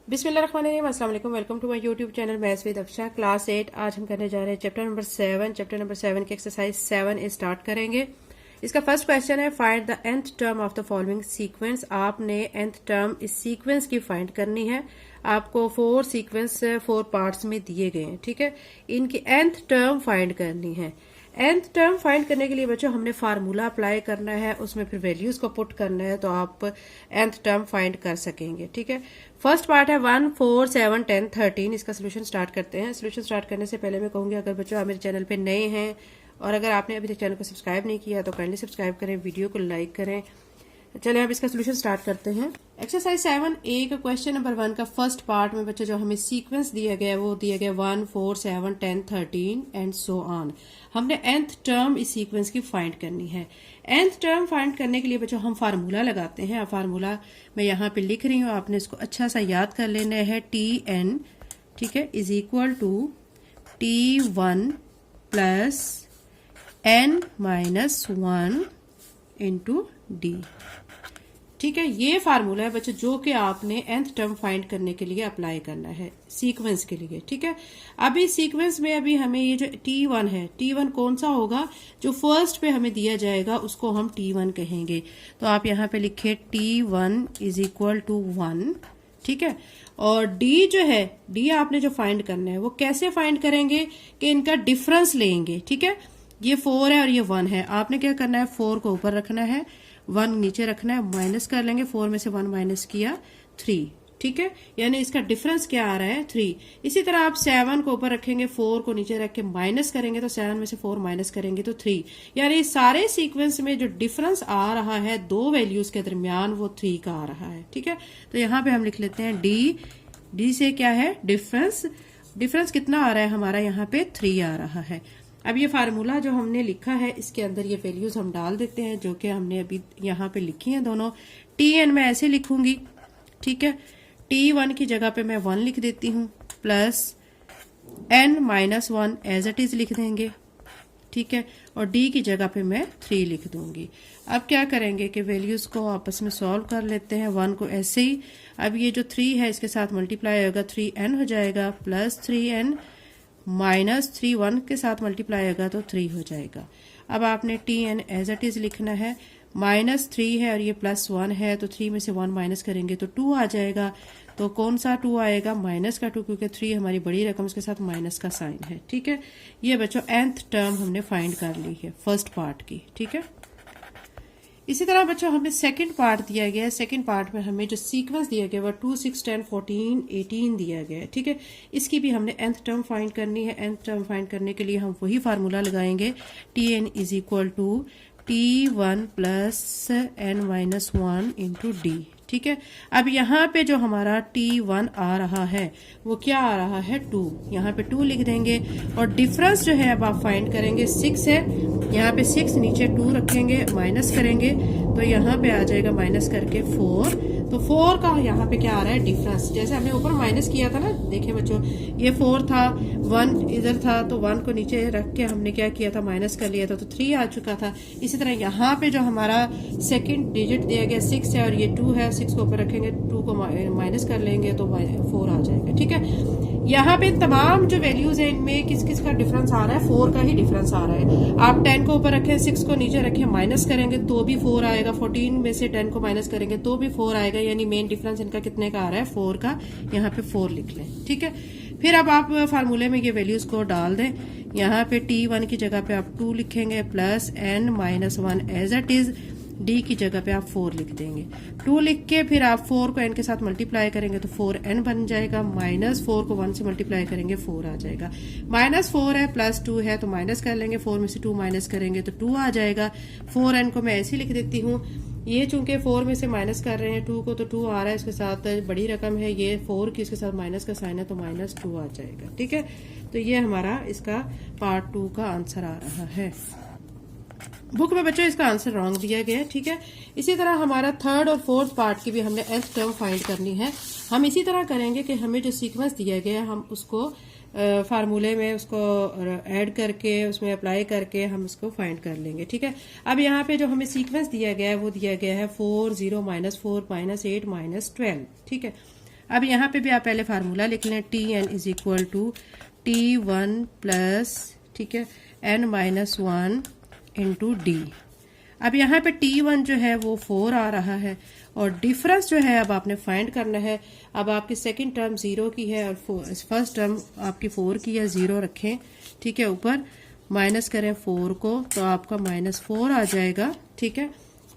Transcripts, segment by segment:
बिस्मिल्लाहिर्रहमानिर्रहीम, अस्सलाम वालेकुम। Welcome to my YouTube channel maths with Afsha class 8। आज हम करने जा रहे हैं चैप्टर नंबर 7। चैप्टर नंबर 7 की एक्सरसाइज 7 स्टार्ट करेंगे। इसका फर्स्ट क्वेश्चन है find the nth term of the following sequence. आपने nth टर्म इस सीक्वेंस की फाइंड करनी है। आपको 4 सीक्वेंस 4 पार्ट्स में दिए गए हैं, ठीक है। इनकी nth टर्म फाइंड करनी है। nth टर्म फाइंड करने के लिए बच्चों हमने फार्मूला अप्लाई करना है, उसमें फिर वैल्यूज को पुट करना है, तो आप nth टर्म फाइंड कर सकेंगे, ठीक है। फर्स्ट पार्ट है 1, 4, 7, 10, 13। इसका सोल्यूशन स्टार्ट करते हैं। सोल्यूशन स्टार्ट करने से पहले मैं कहूंगी, अगर बच्चों आप मेरे चैनल पे नए हैं और अगर आपने अभी तक चैनल को सब्सक्राइब नहीं किया तो काइंडली सब्सक्राइब करें, वीडियो को लाइक करें। चलिए अब इसका सोल्यूशन स्टार्ट करते हैं। एक्सरसाइज 7A का क्वेश्चन नंबर 1 का फर्स्ट पार्ट में बच्चे जो हमें सीक्वेंस दिया गया है वो दिया गया 1, 4, 7, 10, 13 एंड सो ऑन। हमने nth टर्म इस सीक्वेंस की फाइंड करनी है। nth टर्म फाइंड करने के लिए बच्चों हम फार्मूला लगाते हैं। फार्मूला मैं यहाँ पे लिख रही हूँ, आपने इसको अच्छा सा याद कर लेना है। Tn, ठीक है, is equal to T1 plus n minus 1 into D, ठीक है। ये फार्मूला है बच्चों जो कि आपने nth टर्म फाइंड करने के लिए अप्लाई करना है सीक्वेंस के लिए, ठीक है। अभी सीक्वेंस में अभी हमें ये जो T1 है, T1 कौन सा होगा, जो फर्स्ट पे हमें दिया जाएगा उसको हम T1 कहेंगे। तो आप यहाँ पे लिखे T1 इज इक्वल टू 1, ठीक है। और D जो है, D आपने जो फाइंड करना है वो कैसे फाइंड करेंगे कि इनका डिफरेंस लेंगे, ठीक है। ये 4 है और ये 1 है। आपने क्या करना है, 4 को ऊपर रखना है, 1 नीचे रखना है, माइनस कर लेंगे। 4 में से 1 माइनस किया 3, ठीक है। यानी इसका डिफरेंस क्या आ रहा है, 3। इसी तरह आप 7 को ऊपर रखेंगे, 4 को नीचे रख के माइनस करेंगे, तो 7 में से 4 माइनस करेंगे तो 3। यानी सारे सीक्वेंस में जो डिफरेंस आ रहा है दो वैल्यूज के दरमियान वो 3 का आ रहा है, ठीक है। तो यहाँ पे हम लिख लेते हैं डी से क्या है, डिफरेंस। डिफरेंस कितना आ रहा है हमारा, यहाँ पे 3 आ रहा है। अब ये फार्मूला जो हमने लिखा है इसके अंदर ये वैल्यूज हम डाल देते हैं जो कि हमने अभी यहाँ पे लिखी हैं दोनों। Tn मैं ऐसे लिखूंगी, ठीक है। T1 की जगह पे मैं 1 लिख देती हूँ, plus n minus 1 as it is लिख देंगे, ठीक है। और D की जगह पे मैं 3 लिख दूंगी। अब क्या करेंगे कि वैल्यूज को आपस में सॉल्व कर लेते हैं। 1 को ऐसे ही, अब ये जो 3 है इसके साथ मल्टीप्लाई होगा, 3n हो जाएगा, प्लस 3n माइनस 3 1 के साथ मल्टीप्लाई होगा तो 3 हो जाएगा। अब आपने Tn एज इट इज लिखना है। माइनस 3 है और ये प्लस 1 है, तो 3 में से 1 माइनस करेंगे तो 2 आ जाएगा। तो कौन सा 2 आएगा, माइनस का 2, क्योंकि 3 हमारी बड़ी रकम, उसके साथ माइनस का साइन है, ठीक है। ये बच्चों nth टर्म हमने फाइंड कर ली है फर्स्ट पार्ट की, ठीक है। इसी तरह बच्चों हमें सेकंड पार्ट दिया गया है। सेकंड पार्ट में हमें जो सीक्वेंस दिया गया है वो 2, 6, 10, 14, 18 दिया गया है, ठीक है। इसकी भी हमने nth टर्म फाइंड करनी है। nth टर्म फाइंड करने के लिए हम वही फार्मूला लगाएंगे, Tn is equal to T1 plus n minus 1 into D, ठीक है। अब यहाँ पे जो हमारा T1 आ रहा है वो क्या आ रहा है, 2। यहाँ पे 2 लिख देंगे और डिफरेंस जो है अब आप फाइंड करेंगे, 6 है। यहाँ पे 6 नीचे 2 रखेंगे, माइनस करेंगे तो यहाँ पे आ जाएगा माइनस करके 4। तो 4 का यहाँ पे क्या आ रहा है, डिफरेंस। जैसे हमने ऊपर माइनस किया था ना, देखिए बच्चों ये 4 था, 1 इधर था, तो 1 को नीचे रख के हमने क्या किया था, माइनस कर लिया था, तो 3 आ चुका था। इसी तरह यहाँ पे जो हमारा सेकंड डिजिट दिया गया 6 है और ये 2 है, 6 को ऊपर रखेंगे, 2 को माइनस कर लेंगे तो 4 आ जाएगा, ठीक है। यहाँ पे तमाम जो वैल्यूज है इनमें किस किस का डिफरेंस आ रहा है, 4 का ही डिफरेंस आ रहा है। आप 10 को ऊपर रखें, 6 को नीचे रखें, माइनस करेंगे तो भी 4 आएगा। 14 में से 10 को माइनस करेंगे तो भी 4 आएगा। यानी मेन डिफरेंस इनका कितने का आ रहा है, 4 का। यहाँ पे 4 लिख लें, ठीक है। फिर अब आप फार्मूले में ये वैल्यूज को डाल दें। यहाँ पे T1 की जगह पे आप 2 लिखेंगे, plus n minus 1 as it is. D की जगह पे आप 4 लिख देंगे। 2 लिख के फिर आप 4 को n के साथ मल्टीप्लाई करेंगे तो 4n बन जाएगा, माइनस 4 को 1 से मल्टीप्लाई करेंगे 4 आ जाएगा। माइनस 4 है, प्लस 2 है, तो माइनस कर लेंगे, 4 में से 2 माइनस करेंगे तो 2 आ जाएगा। 4n को मैं ऐसे लिख देती हूँ। ये चूंकि 4 में से माइनस कर रहे हैं 2 को, तो 2 आ रहा है, इसके साथ बड़ी रकम है ये 4 की, इसके साथ माइनस का साइन है तो माइनस 2 आ जाएगा, ठीक है। तो ये हमारा इसका पार्ट 2 का आंसर आ रहा है। बुक में बच्चों इसका आंसर रॉन्ग दिया गया है, ठीक है। इसी तरह हमारा थर्ड और फोर्थ पार्ट की भी हमने nth टर्म फाइंड करनी है। हम इसी तरह करेंगे कि हमें जो सीक्वेंस दिया गया है हम उसको फार्मूले में उसको ऐड करके उसमें अप्लाई करके हम उसको फाइंड कर लेंगे, ठीक है। अब यहाँ पे जो हमें सीक्वेंस दिया गया है वो दिया गया है 4, 0, -4, -8, -12, ठीक है। अब यहाँ पे भी आप पहले फार्मूला लिख लें, T N is equal to T1 plus, ठीक है, n माइनस 1 इंटू डी। अब यहाँ पे T1 जो है वो 4 आ रहा है और डिफरेंस जो है अब आपने फाइंड करना है। अब आपकी सेकंड टर्म 0 की है और फर्स्ट टर्म आपकी 4 की है, 0 रखें, ठीक है, ऊपर माइनस करें 4 को तो आपका -4 आ जाएगा, ठीक है।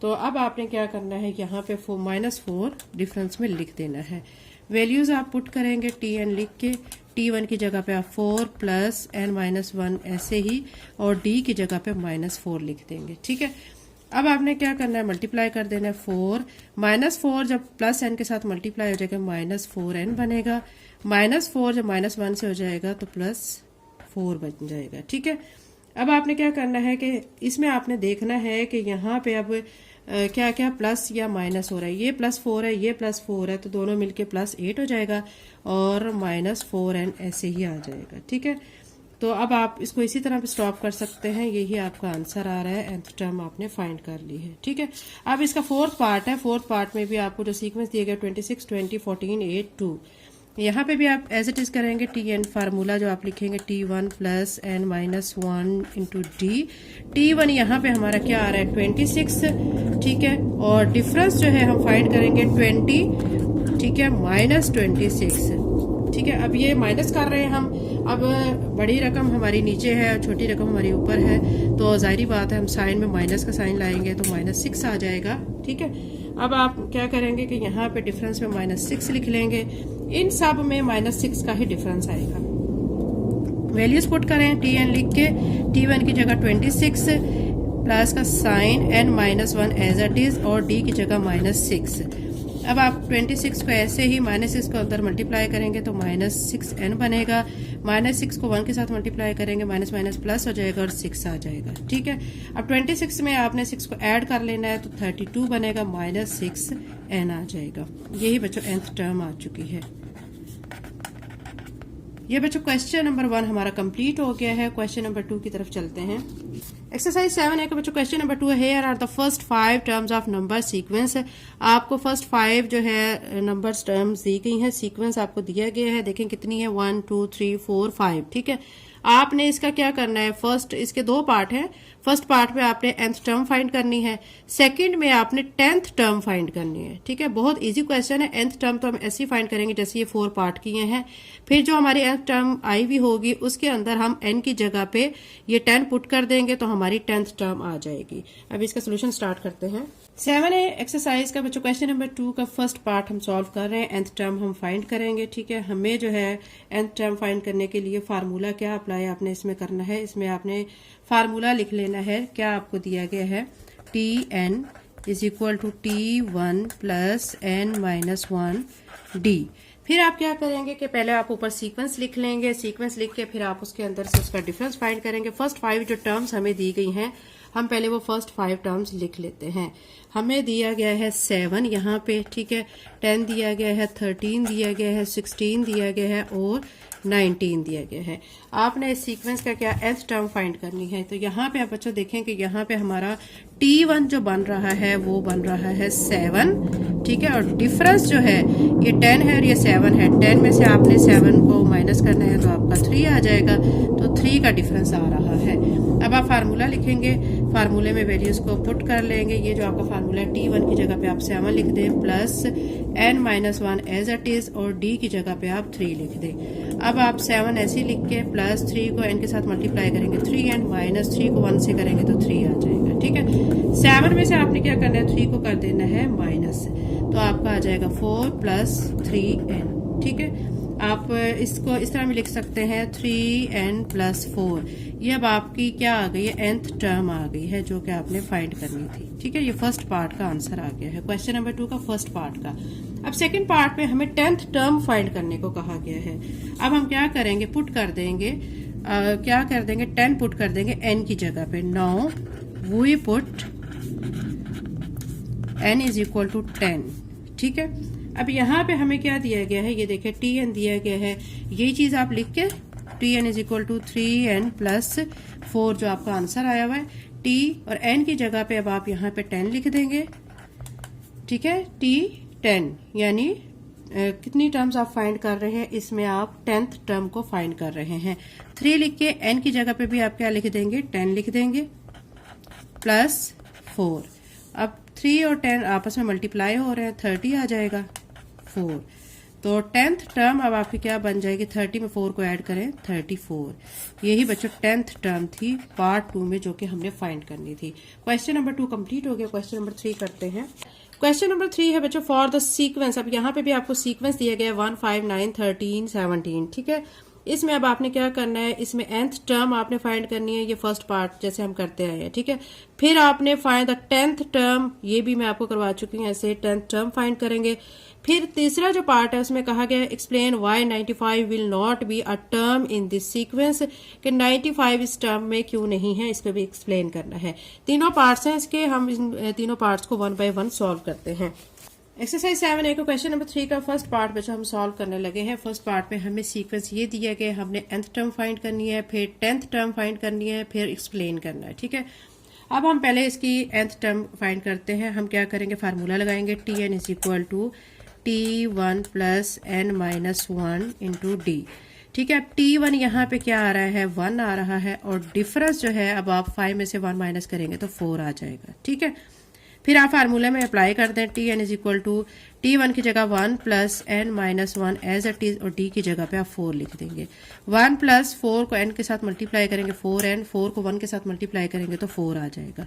तो अब आपने क्या करना है, यहाँ पे -4 डिफरेंस में लिख देना है। वैल्यूज आप पुट करेंगे Tn लिख के, T1 की जगह पे आप 4 प्लस n माइनस 1 ऐसे ही, और D की जगह पे -4 लिख देंगे, ठीक है। अब आपने क्या करना है, मल्टीप्लाई कर देना है 4 -4 जब प्लस n के साथ मल्टीप्लाई हो जाएगा -4n बनेगा, -4 जब -1 से हो जाएगा तो +4 बन जाएगा, ठीक है। अब आपने क्या करना है कि इसमें आपने देखना है कि यहाँ पे अब क्या क्या प्लस या माइनस हो रहा है। ये +4 है, ये +4 है, तो दोनों मिलके +8 हो जाएगा और -4n ऐसे ही आ जाएगा, ठीक है। तो अब आप इसको इसी तरह पे स्टॉप कर सकते हैं, यही आपका आंसर आ रहा है, nth टर्म आपने फाइंड कर ली है, ठीक है। अब इसका फोर्थ पार्ट है, फोर्थ पार्ट में भी आपको जो सीक्वेंस दिया गया 26, 20, 14, 8, 2, यहाँ पे भी आप एज इट इज करेंगे। Tn फार्मूला जो आप लिखेंगे T1 plus n minus 1 into D. T1 यहाँ पे हमारा क्या आ रहा है 26, ठीक है, और डिफरेंस जो है हम फाइंड करेंगे 20, ठीक है, -26, ठीक है। अब ये माइनस कर रहे हैं हम, अब बड़ी रकम हमारी नीचे है और छोटी रकम हमारी ऊपर है, तो जाहिर बात है हम साइन में माइनस का साइन लाएंगे तो -6 आ जाएगा, ठीक है। अब आप क्या करेंगे कि यहाँ पे डिफरेंस में -6 लिख लेंगे, इन सब में -6 का ही डिफरेंस आएगा। वैल्यूज पुट करें, Tn लिख के, T1 की जगह 26 प्लस का sign n minus 1 as it is और D की जगह -6। अब आप 26 को ऐसे ही -6 को अंदर मल्टीप्लाई करेंगे तो -6n बनेगा, -6 को 1 के साथ मल्टीप्लाई करेंगे, माइनस माइनस प्लस हो जाएगा और 6 आ जाएगा, ठीक है। अब 26 में आपने 6 को ऐड कर लेना है तो 32 बनेगा, -6n आ जाएगा। यही बच्चों nth टर्म आ चुकी है। ये बच्चों क्वेश्चन नंबर 1 हमारा कंप्लीट हो गया है। क्वेश्चन नंबर 2 की तरफ चलते हैं। एक्सरसाइज 7 है कि बच्चों क्वेश्चन नंबर 2 है, here are the first 5 terms of number sequence. आपको फर्स्ट 5 जो है नंबर्स टर्म्स दी गई हैं, सीक्वेंस आपको दिया गया है, देखें कितनी है 1 2 3 4 5, ठीक है। आपने इसका क्या करना है, फर्स्ट इसके 2 पार्ट हैं, फर्स्ट पार्ट में आपने nth टर्म फाइंड करनी है, सेकंड में आपने 10th टर्म फाइंड करनी है, ठीक है। बहुत इजी क्वेश्चन है। nth टर्म तो हम ऐसे ही फाइंड करेंगे जैसे ये 4 पार्ट किए हैं, फिर जो हमारी nth टर्म आई हुई होगी उसके अंदर हम n की जगह पे ये 10 पुट कर देंगे तो हमारी 10th टर्म आ जाएगी। अब इसका सोल्यूशन स्टार्ट करते हैं। 7 है एक्सरसाइज का बच्चों क्वेश्चन नंबर 2 का फर्स्ट पार्ट हम सॉल्व कर रहे हैं, nth टर्म हम फाइंड करेंगे, ठीक है। हमें जो है nth टर्म फाइंड करने के लिए फार्मूला क्या अप्लाई आपने इसमें करना है, इसमें आपने फार्मूला लिख लेना है। क्या आपको दिया गया है, Tn is equal to T1 plus n minus 1 D। फिर आप क्या करेंगे कि पहले आप ऊपर सीक्वेंस लिख लेंगे, सीक्वेंस लिख के फिर आप उसके अंदर से उसका डिफरेंस फाइंड करेंगे। फर्स्ट 5 जो टर्म्स हमें दी गई हैं, हम पहले वो फर्स्ट 5 टर्म्स लिख लेते हैं। हमें दिया गया है 7 यहाँ पे, ठीक है, 10 दिया गया है, 13 दिया गया है, 16 दिया गया है और 19 दिया गया है। आपने इस सीक्वेंस का क्या nth टर्म फाइंड करनी है। तो यहाँ पे आप बच्चों देखें कि यहाँ पे हमारा T1 जो बन रहा है वो बन रहा है 7, ठीक है, और डिफरेंस जो है ये 10 है और ये 7 है। 10 में से आपने 7 को माइनस करना है तो आपका 3 आ जाएगा, तो 3 का डिफरेंस आ रहा है। अब आप फार्मूला लिखेंगे, फार्मूले में वैल्यूज को पुट कर लेंगे। ये जो आपका फार्मूला है T1 की जगह पे आप 7 लिख दें plus n minus 1 as it is और D की जगह पे आप 3 लिख दें। अब आप 7 ऐसे लिख के प्लस 3 को n के साथ मल्टीप्लाई करेंगे 3n, माइनस 3 को 1 से करेंगे तो 3 आ जाएगा, ठीक है। 7 में से आपने क्या करना है, 3 को कर देना है माइनस, तो आपका आ जाएगा 4 प्लस 3n, ठीक है। आप इसको इस तरह भी लिख सकते हैं 3n प्लस 4। ये अब आपकी क्या आ गई है, nth टर्म आ गई है जो कि आपने फाइंड करनी थी, ठीक है। ये फर्स्ट पार्ट का आंसर आ गया है क्वेश्चन नंबर 2 का फर्स्ट पार्ट का। अब सेकंड पार्ट में हमें 10th टर्म फाइंड करने को कहा गया है। अब हम क्या करेंगे, पुट कर देंगे, क्या कर देंगे, 10 पुट कर देंगे n की जगह पे। Now we put n is equal to 10, ठीक है। अब यहाँ पे हमें क्या दिया गया है, ये देखिए Tn दिया गया है, यही चीज आप लिख के Tn is equal to 3n plus 4 जो आपका आंसर आया हुआ है, T और n की जगह पे अब आप यहाँ पे 10 लिख देंगे, ठीक है। T 10 यानी कितनी टर्म्स आप फाइंड कर रहे हैं, इसमें आप 10th टर्म को फाइंड कर रहे हैं। 3 लिख के n की जगह पे भी आप क्या लिख देंगे, 10 लिख देंगे प्लस 4। अब 3 और 10 आपस में मल्टीप्लाई हो रहे हैं, 30 आ जाएगा 4। तो 10th टर्म अब आपकी क्या बन जाएगी, 30 में 4 को ऐड करें 34। यही बच्चों 10th टर्म थी पार्ट 2 में जो कि हमने फाइंड करनी थी। क्वेश्चन नंबर 2 कंप्लीट हो गया। क्वेश्चन नंबर 3 करते हैं। क्वेश्चन नंबर 3 है बच्चों फॉर द सीक्वेंस। अब यहाँ पे भी आपको सीक्वेंस दिया गया है 1, 5, 9, 13, 17। ठीक है, इसमें अब आपने क्या करना है, इसमें nth टर्म आपने फाइंड करनी है, ये फर्स्ट पार्ट जैसे हम करते आए हैं। ठीक है, फिर आपने फाइंड द 10th टर्म, ये भी मैं आपको करवा चुकी हूँ, ऐसे 10th टर्म फाइंड करेंगे। फिर तीसरा जो पार्ट है उसमें कहा गया है explain why 95 will not be a term in this sequence, कि 95 इस टर्म में क्यों नहीं है, इसको भी एक्सप्लेन करना है। तीनों पार्ट्स हैं इसके, हम इन तीनों पार्ट्स को 1 बाय 1 सॉल्व करते हैं। एक्सरसाइज 7 को क्वेश्चन नंबर 3 का फर्स्ट पार्ट बच्चा हम सॉल्व करने लगे हैं। फर्स्ट पार्ट में हमें सीक्वेंस ये दिया गया, हमने nth टर्म फाइंड करनी है, फिर 10th टर्म फाइंड करनी है, फिर एक्सप्लेन करना है। ठीक है, अब हम पहले इसकी nth टर्म फाइंड करते हैं। हम क्या करेंगे, फार्मूला लगाएंगे Tn is equal to T1 plus n minus 1 into D. ठीक है, अब T1 यहाँ पे क्या आ रहा है, 1 आ रहा है, और डिफरेंस जो है अब आप 5 में से 1 माइनस करेंगे तो 4 आ जाएगा। ठीक है, फिर आप फार्मूले में अप्लाई कर दें, Tn is equal to T1 की जगह 1 plus n minus 1 as it is, और D की जगह पे आप 4 लिख देंगे। 1 प्लस 4 को n के साथ मल्टीप्लाई करेंगे 4n, 4 को 1 के साथ मल्टीप्लाई करेंगे तो 4 आ जाएगा।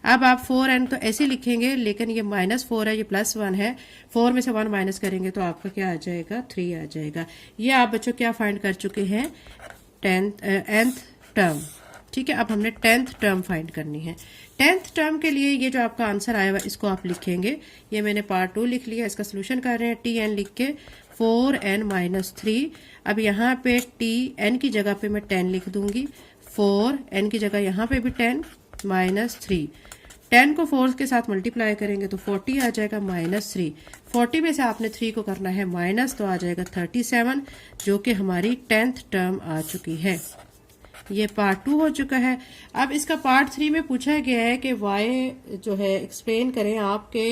अब आप 4n तो ऐसे लिखेंगे, लेकिन ये -4 है, ये +1 है, 4 में से 1 माइनस करेंगे तो आपका क्या आ जाएगा, 3 आ जाएगा। ये आप बच्चों क्या फाइंड कर चुके हैं, nth टर्म। ठीक है, अब हमने 10th टर्म फाइंड करनी है। 10th टर्म के लिए ये जो आपका आंसर आया हुआ इसको आप लिखेंगे, ये मैंने पार्ट 2 लिख लिया, इसका सोल्यूशन कर रहे हैं। Tn लिख के 4n माइनस 3। अब यहाँ पे Tn की जगह पे मैं 10 लिख दूंगी, 4n की जगह यहाँ पे भी 10 माइनस 3। 10 को 4 के साथ मल्टीप्लाई करेंगे तो 40 आ जाएगा माइनस 3। 40 में से आपने 3 को करना है माइनस, तो आ जाएगा 37, जो कि हमारी 10th टर्म आ चुकी है। ये पार्ट 2 हो चुका है। अब इसका पार्ट 3 में पूछा गया है कि y जो है एक्सप्लेन करें आपके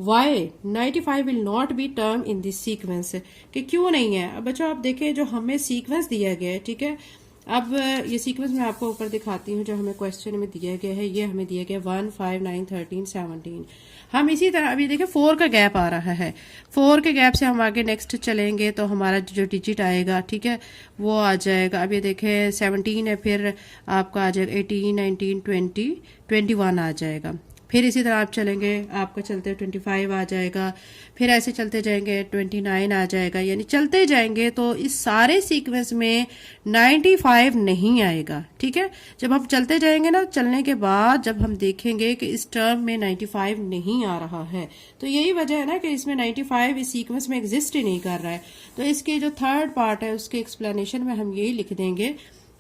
y 95 will not be term in this sequence, कि क्यों नहीं है। अब बच्चों आप देखें जो हमें सीक्वेंस दिया गया है, ठीक है, अब ये सीक्वेंस मैं आपको ऊपर दिखाती हूँ जो हमें क्वेश्चन में दिया गया है। ये हमें दिया गया 1, 5, 9, 13, 17। हम इसी तरह अभी देखें 4 का गैप आ रहा है, 4 के गैप से हम आगे नेक्स्ट चलेंगे तो हमारा जो डिजिट आएगा, ठीक है, वो आ जाएगा। अब ये देखें 17 है, फिर आपका आ जाएगा 18, 19, 20, 21 आ जाएगा। फिर इसी तरह आप चलेंगे, आपका चलते 25 आ जाएगा, फिर ऐसे चलते जाएंगे 29 आ जाएगा, यानी चलते जाएंगे तो इस सारे सीक्वेंस में 95 नहीं आएगा। ठीक है, जब हम चलते जाएंगे ना, चलने के बाद जब हम देखेंगे कि इस टर्म में 95 नहीं आ रहा है, तो यही वजह है ना कि इसमें 95 इस सीक्वेंस में एग्जिस्ट ही नहीं कर रहा है। तो इसके जो थर्ड पार्ट है उसके एक्सप्लेनेशन में हम यही लिख देंगे,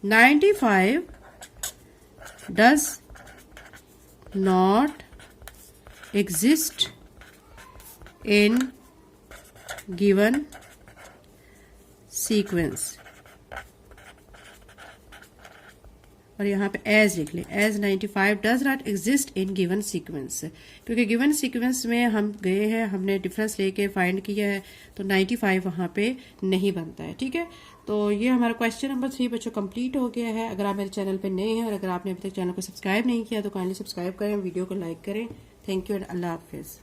95 does not exist in given sequence। और यहाँ पे एज लिख लें, as 95 does not exist in given sequence, क्योंकि गिवन सीक्वेंस में हम गए हैं, हमने डिफरेंस लेके फाइंड किया है, तो 95 वहाँ पे नहीं बनता है। ठीक है, तो ये हमारा क्वेश्चन नंबर 3 बच्चों कंप्लीट हो गया है। अगर आप मेरे चैनल पे नए हैं और अगर आपने अभी तक चैनल को सब्सक्राइब नहीं किया तो काइंडली सब्सक्राइब करें, वीडियो को लाइक करें। थैंक यू एंड अल्लाह हाफिज़।